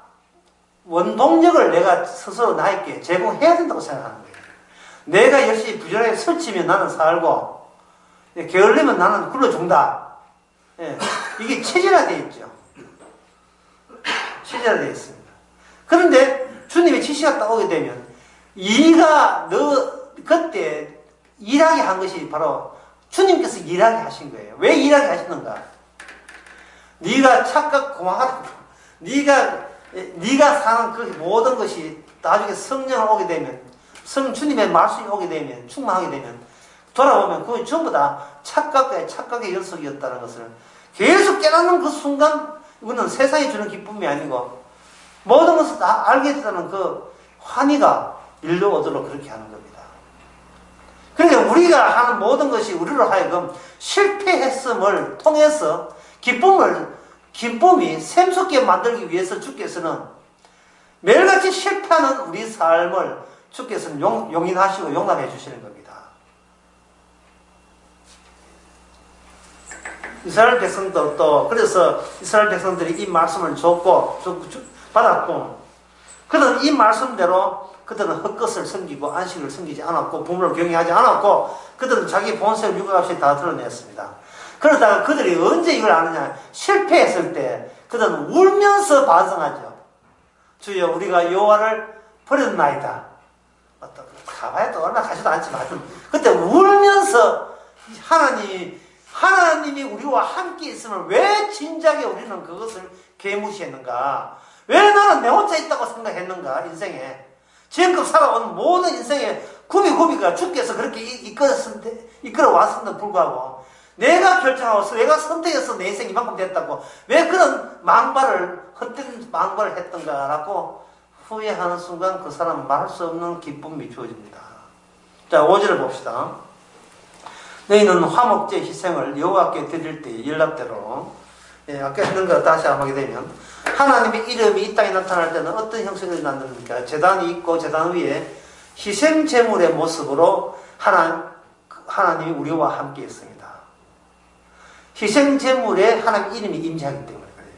원동력을 내가 스스로 나에게 제공해야 된다고 생각하는 거예요. 내가 열심히 부지런하게 설치면 나는 살고, 게을리면 나는 굴러준다. 예, 이게 체질화되어 있죠. 체질화되어 있습니다. 그런데 주님의 지시가 딱 오게 되면, 그때 일하게 한 것이 바로 주님께서 일하게 하신 거예요. 왜 일하게 하시는가? 네가 착각 고마하다. 네가 사는 그 모든 것이 나중에 성령을 오게 되면, 주님의 말씀이 오게 되면, 충만하게 되면, 돌아보면 그건 전부 다 착각의 연속이었다는 것을 계속 깨닫는 그 순간, 이거는 세상이 주는 기쁨이 아니고, 모든 것을 다 알게 됐다는 그 환희가 일로 오도록 그렇게 하는 겁니다. 그러니까 우리가 하는 모든 것이 우리로 하여금 실패했음을 통해서 기쁨이 샘솟게 만들기 위해서 주께서는 매일같이 실패하는 우리 삶을 주께서는 용인하시고 용납해 주시는 겁니다. 이스라엘 백성들도 그래서 이스라엘 백성들이 이 말씀을 받았고, 그들은 이 말씀대로 그들은 헛것을 섬기고 안식을 섬기지 않았고 부모를 경외하지 않았고 그들은 자기 본성을 육아없이 다 드러냈습니다. 그러다가 그들이 언제 이걸 아느냐? 실패했을 때 그들은 울면서 반성하죠. 주여, 우리가 여호와를 버렸나이다. 가봐야 또 얼마 가지도 않지만 그때 울면서 하나님이 우리와 함께 있으면 왜 진작에 우리는 그것을 개무시했는가? 왜 나는 내 혼자 있다고 생각했는가? 인생에 지금껏 살아온 모든 인생의 구비가 주께서 그렇게 이끌어왔음에도 불구하고 내가 결정하고 내가 선택해서 내 인생이 이만큼 됐다고 왜 그런 헛된 망발을 했던가라고 후회하는 순간 그 사람은 말할 수 없는 기쁨이 주어집니다. 자, 5절을 봅시다. 너희는 화목제 희생을 여호와께 드릴 때 연락대로, 아까 했는 거 다시 한번 하게 되면, 하나님의 이름이 이 땅에 나타날 때는 어떤 형식을 만듭니까? 제단이 있고 제단 위에 희생 제물의 모습으로 하나님이 우리와 함께 있습니다. 희생 제물에 하나님 이름이 임재하기 때문에 그래요.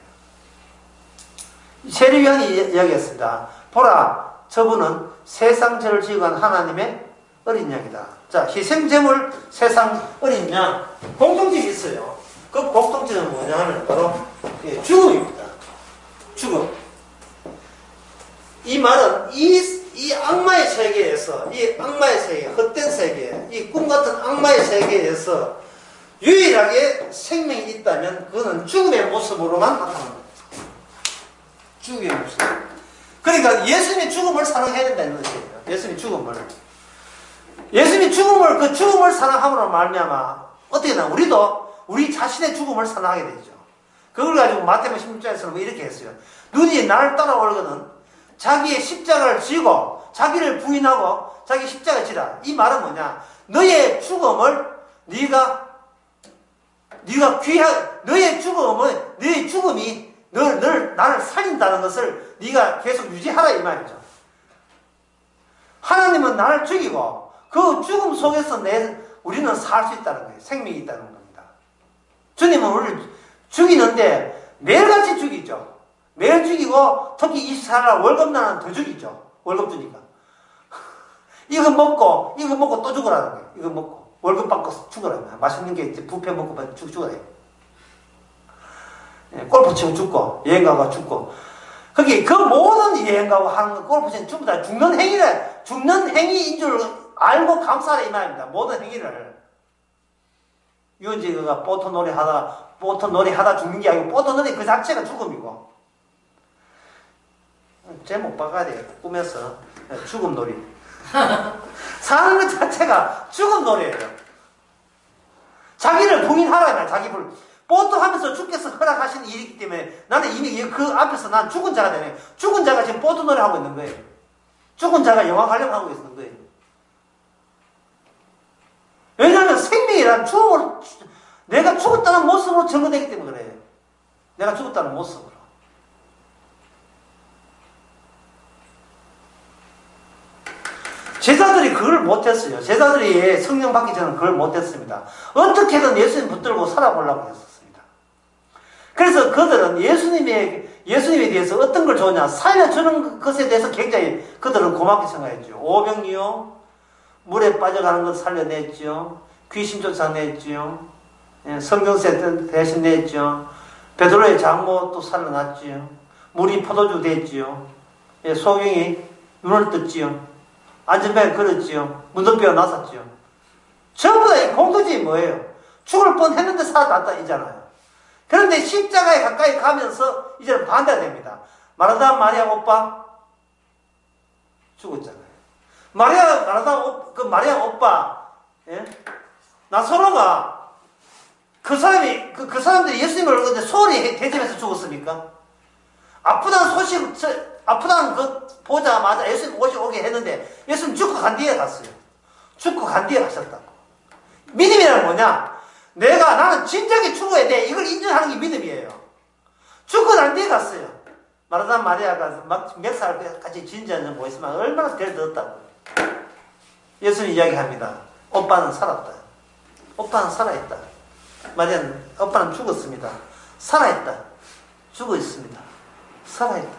세리요한이 이야기했습니다. 보라, 저분은 세상 죄를 지고 간 하나님의 어린 양이다. 자, 희생 제물, 세상 어린 양, 공통점이 있어요. 그 공통점은 뭐냐 하면 바로 죽음입니다. 죽음. 이 말은 이 악마의 세계에서, 헛된 세계, 이 꿈같은 악마의 세계에서 유일하게 생명이 있다면 그거는 죽음의 모습으로만 나타납니다. 죽음의 모습. 그러니까 예수님이 죽음을 사랑해야 된다는 것이에요. 예수님이 죽음을, 그 죽음을 사랑함으로 말미암아 어떻게 되나? 우리도 우리 자신의 죽음을 사랑하게 되죠. 그걸 가지고 마태복음 16장에서는 이렇게 했어요. 누구든지 나를 따라오려거든 자기의 십자가를 지고 자기를 부인하고 자기 십자가를 지라. 이 말은 뭐냐? 너의 죽음을 너의 죽음이 나를 살린다는 것을 네가 계속 유지하라 이 말이죠. 하나님은 나를 죽이고 그 죽음 속에서 우리는 살 수 있다는 거예요. 생명이 있다는 겁니다. 주님은 우리를 죽이는데 매일같이 죽이죠. 매일 죽이고 특히 24일 월급날은 더 죽이죠. 월급 주니까. 이거 먹고 또 죽으라는 거예요. 이거 먹고 월급 받고 죽으라는 거예요. 맛있는 게 이제 뷔페 먹고 죽어야 돼요. 골프 치고 죽고 여행 가고 죽고 거기 그 모든 여행 가고 하는 거 골프 치는 전부 다 죽는 행위인 줄 알고 감사하라 이 말입니다. 모든 행위를. 유은지가 보트놀이 하다 죽는 게 아니고 보트놀이 그 자체가 죽음이고 제목 바꿔야 돼요. 꿈에서 죽음놀이. 사는 것 자체가 죽음놀이에요. 자기를 부인하라 자기 보트 하면서 주께서 허락하신 일이기 때문에 나는 이미 그 앞에서 난 죽은 자가 되네. 죽은 자가 지금 보트놀이 하고 있는 거예요. 죽은 자가 영화 관람하고 있는 거예요. 왜냐하면 생명이란 내가 죽었다는 모습으로 증거되기 때문에 그래요. 내가 죽었다는 모습으로. 제자들이 그걸 못했어요. 제자들이 성령 받기 전에 그걸 못했습니다. 어떻게든 예수님 붙들고 살아보려고 했었습니다. 그래서 그들은 예수님에 대해서 어떤 걸 좋으냐, 살려주는 것에 대해서 굉장히 그들은 고맙게 생각했죠. 오병이요, 물에 빠져가는 것 살려냈죠. 귀신 쫓아냈죠. 예, 성경세 대신 냈죠. 베드로의 장모 또 살려놨지요. 물이 포도주 됐지요. 예, 소경이 눈을 떴지요. 안전벨 걸었지요. 문둥병 났었지요. 전부 다 이 공도지 뭐예요? 죽을 뻔했는데 살아났다 이잖아요. 그런데 십자가에 가까이 가면서 이제는 반대가 됩니다. 마르다 마리아 오빠 죽었잖아요. 마리아 오빠, 예? 나사로가 그 사람들이 예수님을 근데 소홀히 대접해서 죽었습니까? 아프다는 그 보자마자 예수님 오게 했는데 예수님 죽고 간 뒤에 갔어요. 죽고 간 뒤에 가셨다고. 믿음이란 뭐냐? 나는 진작에 죽어야 돼. 이걸 인정하는 게 믿음이에요. 죽고 난 뒤에 갔어요. 마르다 마리아가 막 멱살같이 진지한 거 있으면 얼마나 데려들었다고. 예수님 이야기합니다. 오빠는 살았다. 오빠는 살아있다. 마리아는 오빠는 죽었습니다. 살아있다. 죽어 있습니다. 살아있다.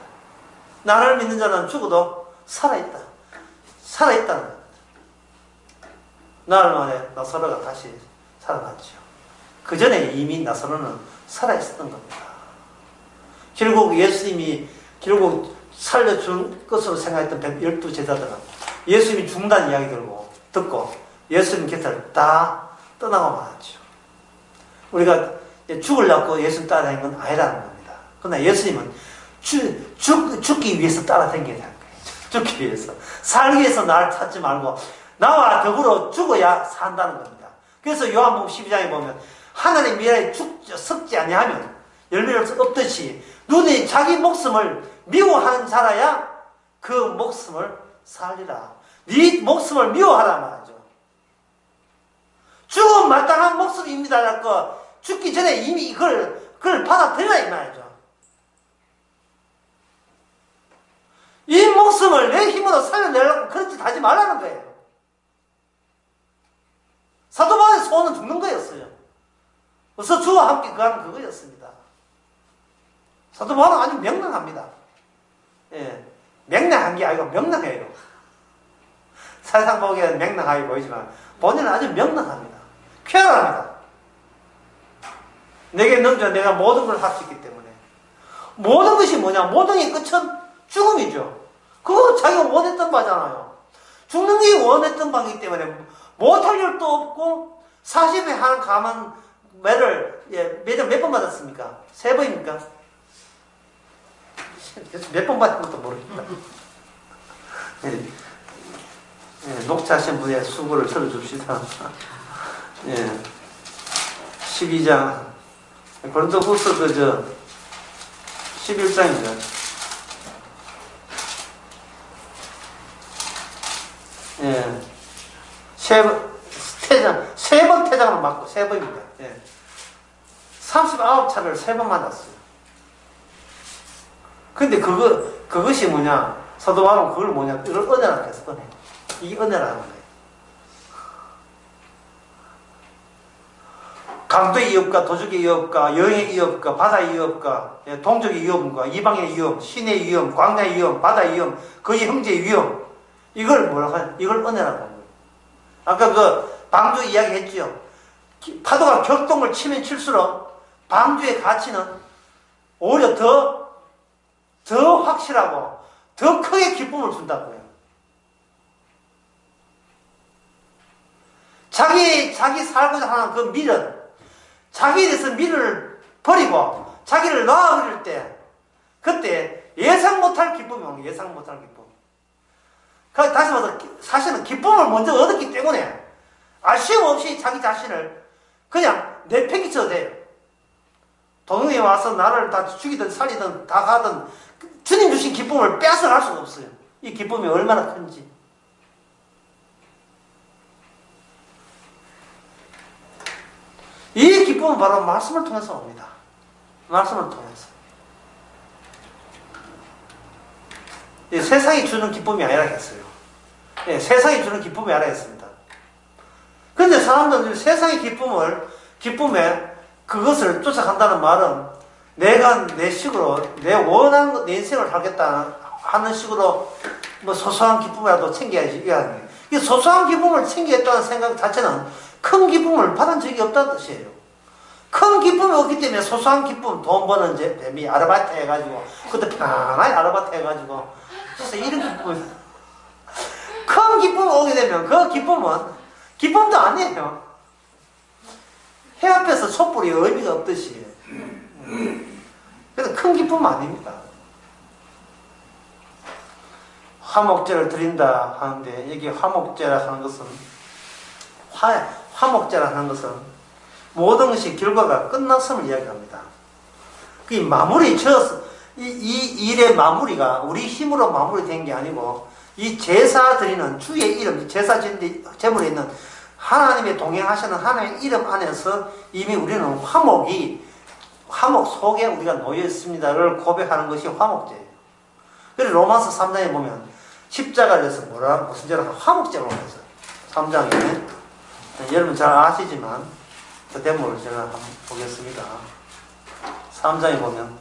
나를 믿는 자는 죽어도 살아있다. 살아있다는 겁니다. 나흘 만에 나사로가 다시 살아났죠. 그 전에 이미 나사로는 살아있었던 겁니다. 결국 예수님이 살려준 것으로 생각했던 12 제자들은 예수님이 죽는다는 이야기 듣고 예수님 곁을 다 떠나고 말았죠. 우리가 죽으려고 예수님 따라다니는 건 아니라는 겁니다. 그러나 예수님은 죽기 위해서 따라다니게 된 거예요. 죽기 위해서. 살기 위해서 나를 찾지 말고 나와 더불어 죽어야 산다는 겁니다. 그래서 요한복음 12장에 보면 하나님의 미래에 썩지 아니하면 열매를 없듯이 눈이 자기 목숨을 미워하는 자라야 그 목숨을 살리라. 네 목숨을 미워하라 말이죠. 죽음 마땅한 목숨입니다라고 죽기 전에 이미 그걸 받아들여야 이 말이죠. 이 목숨을 내 힘으로 살려내려고 그런 짓 하지 말라는 거예요. 사도 바울의 소원은 죽는 거였어요. 그래서 주와 함께 그하는 그거였습니다. 사도 바울은 아주 명랑합니다. 예, 명랑한 게 아니고 명랑해요. 세상 보기에는 명랑하게 보이지만 본인은 아주 명랑합니다. 쾌활합니다. 내게 넘겨 내가 모든 걸 할 수 있기 때문에. 모든 것이 뭐냐? 모든의 끝은 죽음이죠. 그거 자기가 원했던 바잖아요. 죽는 게 원했던 바이기 때문에 못할 일도 없고 40회 한 가만 매를 매달 몇 번 받았습니까? 3번입니까? 몇 번 받은 것도 모르겠다. 녹차하신 분의 수고를 들어줍시다. 12장 고린도후서 11장입니다. 세 번 퇴장을 맞고 3번입니다. 39차를 3번 맞았어요. 근데 그것이 뭐냐? 사도 바울은 그걸 뭐냐? 이걸 은혜라고 해서 은혜. 이게 은혜라는 거예요. 강도의 위협과 도적의 위협과 여행의 위협과 바다의 위협과 동족의 위협과 이방의 위협, 신의 위협, 광야의 위협, 바다의 위협, 거의 형제의 위협. 이걸 뭐라고 하냐? 이걸 은혜라고 하는 거예요. 아까 그 방주 이야기 했죠. 파도가 격동을 치면 칠수록 방주의 가치는 오히려 더 확실하고 더 크게 기쁨을 준다고요. 자기 살고자 하는 그 미련, 자기에 대해서 미련을 버리고 자기를 놔버릴 때 그때 예상 못할 기쁨이 오는 거예요. 예상 못할 기쁨. 다시 말해서 사실은 기쁨을 먼저 얻었기 때문에 아쉬움 없이 자기 자신을 그냥 내팽개쳐도 돼요. 도둑이 와서 나를 다 죽이든 살리든 다 가든 주님 주신 기쁨을 빼앗아갈 수가 없어요. 이 기쁨이 얼마나 큰지. 이 기쁨은 바로 말씀을 통해서 옵니다. 말씀을 통해서. 세상이 주는 기쁨이 아니라 했어요. 세상이 주는 기쁨이 아니라 했습니다. 그런데 사람들은 세상의 기쁨에 그것을 쫓아간다는 말은 내가 내 식으로, 내 원하는 내 인생을 살겠다 하는 식으로 뭐 소소한 기쁨이라도 챙겨야지. 이 소소한 기쁨을 챙기겠다는 생각 자체는 큰 기쁨을 받은 적이 없다는 뜻이에요. 큰 기쁨이 없기 때문에 소소한 기쁨, 돈 버는 재미, 아르바이트 해가지고, 그것도 편안하게 아르바이트 해가지고, 진짜 이런 기쁨이. 큰 기쁨이 오게 되면 그 기쁨은 기쁨도 아니에요. 해 앞에서 촛불이 의미가 없듯이. 그래서 큰 기쁨은 아닙니다. 화목제를 드린다 하는데 여기 화목제라 하는 것은 화목제라 하는 것은 모든 것이 결과가 끝났음을 이야기합니다. 그 마무리 이 일의 마무리가 우리 힘으로 마무리된 게 아니고 이 제사 드리는 주의 이름, 제사 제물에 있는 하나님의 동행하시는 하나님의 이름 안에서 이미 우리는 화목 속에 우리가 놓여 있습니다를 고백하는 것이 화목제예요. 그래서 로마서 3장에 보면 십자가에서 무슨 죄를 화목제로 했어요. 3장에 여러분 잘 아시지만 그 대목을 제가 한번 보겠습니다. 3장에 보면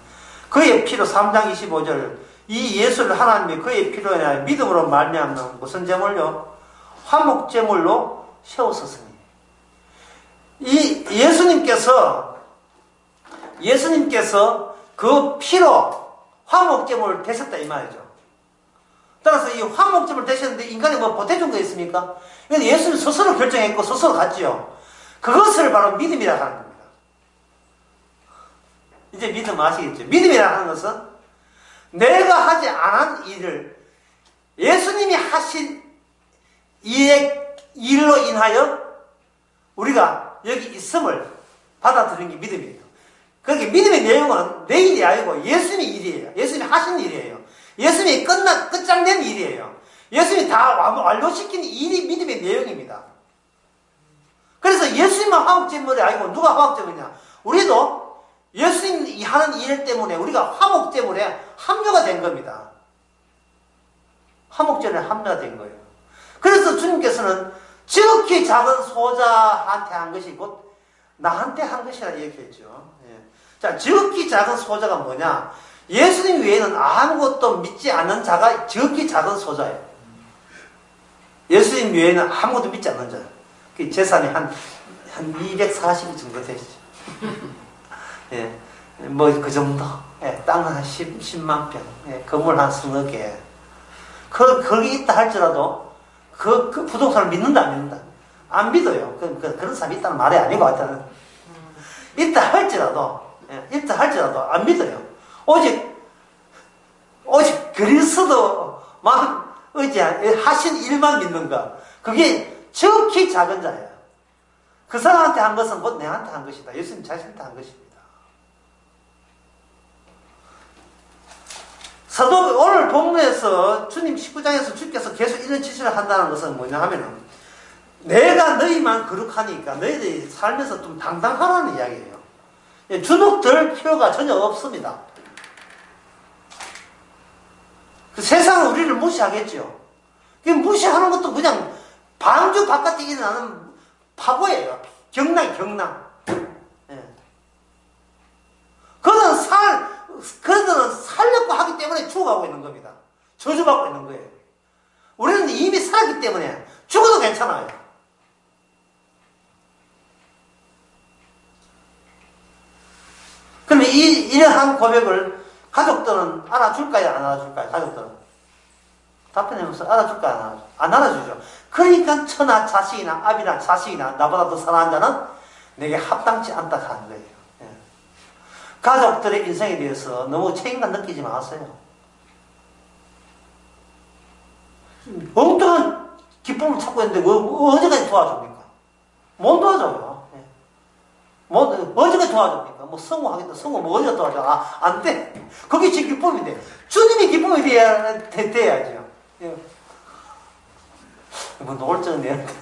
그의 피로 3장 25절 이 예수를 하나님이 그의 피로 인하여 믿음으로 말미암는 무슨 제물요? 화목제물로 세우셨으니 이 예수님께서 그 피로 화목제물 되셨다 이 말이죠. 따라서 이 화목제물 되셨는데 인간이 뭐 보태준 거 있습니까? 이건 예수님 스스로 결정했고 스스로 갔지요. 그것을 바로 믿음이라 하는 겁니다. 이제 믿음 아시겠죠? 믿음이라 하는 것은 내가 하지 않은 일을 예수님이 하신 일로 인하여 우리가 여기 있음을 받아들이는 게 믿음이에요. 그러니까 믿음의 내용은 내 일이 아니고 예수님의 일이에요. 예수님이 하신 일이에요. 예수님이 끝장낸 일이에요. 예수님이 다 완료시킨 일이 믿음의 내용입니다. 그래서 예수님만 화목제물이 아니고 누가 화목제물이냐? 우리도 예수님이 하는 일 때문에 우리가 화목제물에 합류가 된 겁니다. 화목제물에 합류가 된 거예요. 그래서 주님께서는 지극히 작은 소자한테 한 것이 곧 나한테 한 것이라 얘기했죠. 예. 자, 지극히 작은 소자가 뭐냐? 예수님 외에는 아무것도 믿지 않는 자가 지극히 작은 소자예요. 예수님 외에는 아무것도 믿지 않는 자. 그 재산이 한 240 정도 되시죠. 예. 뭐, 그 정도. 예. 땅 한 10만 평. 예. 건물 한 서너 개. 거기 있다 할지라도 그 부동산을 믿는다, 안 믿는다? 안 믿어요. 그런 사람이 있다는 말이 아니고, 하여튼. 있다 할지라도 안 믿어요. 오직 그리스도만 하신 일만 믿는 것. 그게 지극히 작은 자예요. 그 사람한테 한 것은 곧 내한테 한 것이다. 예수님 자신한테 한 것입니다. 오늘 본문에서 주님 19장에서 주께서 계속 이런 지시를 한다는 것은 뭐냐 하면은 내가 너희만 거룩하니까 너희들이 살면서 좀 당당하라는 이야기예요. 주눅들 필요가 전혀 없습니다. 그 세상은 우리를 무시하겠죠. 무시하는 것도 그냥 방주 바깥에 일어나는 파고예요. 경랑. 예. 그들은 살려고 하기 때문에 죽어가고 있는 겁니다. 저주받고 있는 거예요. 우리는 이미 살았기 때문에 죽어도 괜찮아요. 그러면 이러한 고백을 가족들은 알아줄까요? 안 알아줄까요? 가족들은. 답변하면서 알아줄까요? 안 알아주죠. 그러니까 처나 자식이나 아비나 자식이나 나보다 더 사랑하는 자는 내게 합당치 않다 하는 거예요. 예. 가족들의 인생에 대해서 너무 책임감 느끼지 마세요. 엉뚱한 기쁨을 찾고 있는데 언제까지 도와줍니까? 못 도와줘요. 예. 언제까지 도와줍니까? 성공하겠다. 성공 언제 도와줘? 안 돼. 그게 제 기쁨인데 주님의 기쁨이 돼야죠. 예. 뭐 노골적은 내는데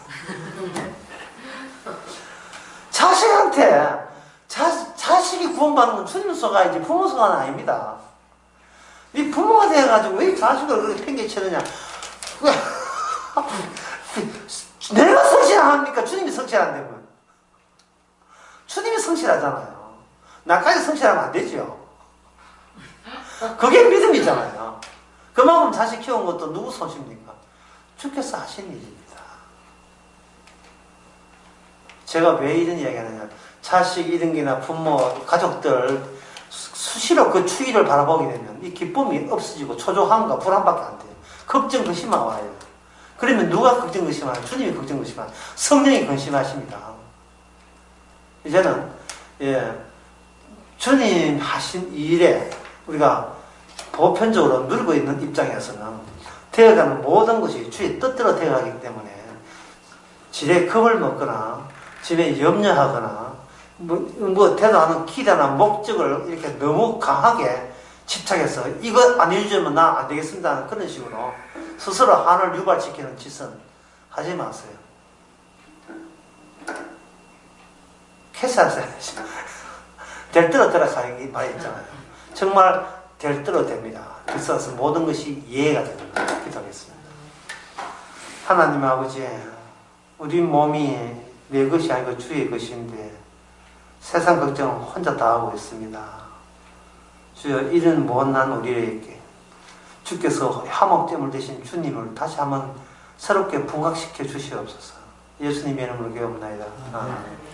자식한테 자식이 구원받는 건 주님 소가이지 부모 소가는 아닙니다. 이 부모가 돼가지고 왜 자식을 그렇게 팽개치느냐? 내가 성실 안 합니까? 주님이 성실 안 되면. 주님이 성실하잖아요. 나까지 성실하면 안 되죠. 그게 믿음이잖아요. 그만큼 자식 키운 것도 누구 손입니까? 주께서 하신 일입니다. 제가 왜 이런 이야기 하느냐. 자식, 이등기나 부모, 가족들 수시로 그 추위를 바라보게 되면 이 기쁨이 없어지고 초조함과 불안밖에 안 돼요. 걱정, 근심만 와요. 그러면 누가 걱정, 근심하냐? 주님이 걱정, 근심하냐? 성령이 근심하십니다. 이제는 주님 하신 일에 우리가 보편적으로 누리고 있는 입장에서는 되어가는 모든 것이 주의 뜻대로 되어가기 때문에 지레 겁을 먹거나 집에 염려하거나 대단한 기대나 목적을 이렇게 너무 강하게 집착해서 이거 안 해주면 나 안 되겠습니다 하는 그런 식으로 스스로 한을 유발시키는 짓은 하지 마세요. 캐스하세요. 될 대로 들어가기 말이 있잖아요. 정말 될 대로 됩니다. 그래서 모든 것이 이해가 됩니다. 기도하겠습니다. 하나님 아버지, 우리 몸이 내 것이 아니고 주의 것인데 세상 걱정은 혼자 다 하고 있습니다. 주여, 이런 못난 우리에게 주께서 화목제물 되신 주님을 다시 한번 새롭게 부각시켜 주시옵소서. 예수님의 이름으로 기도합니다. 아멘.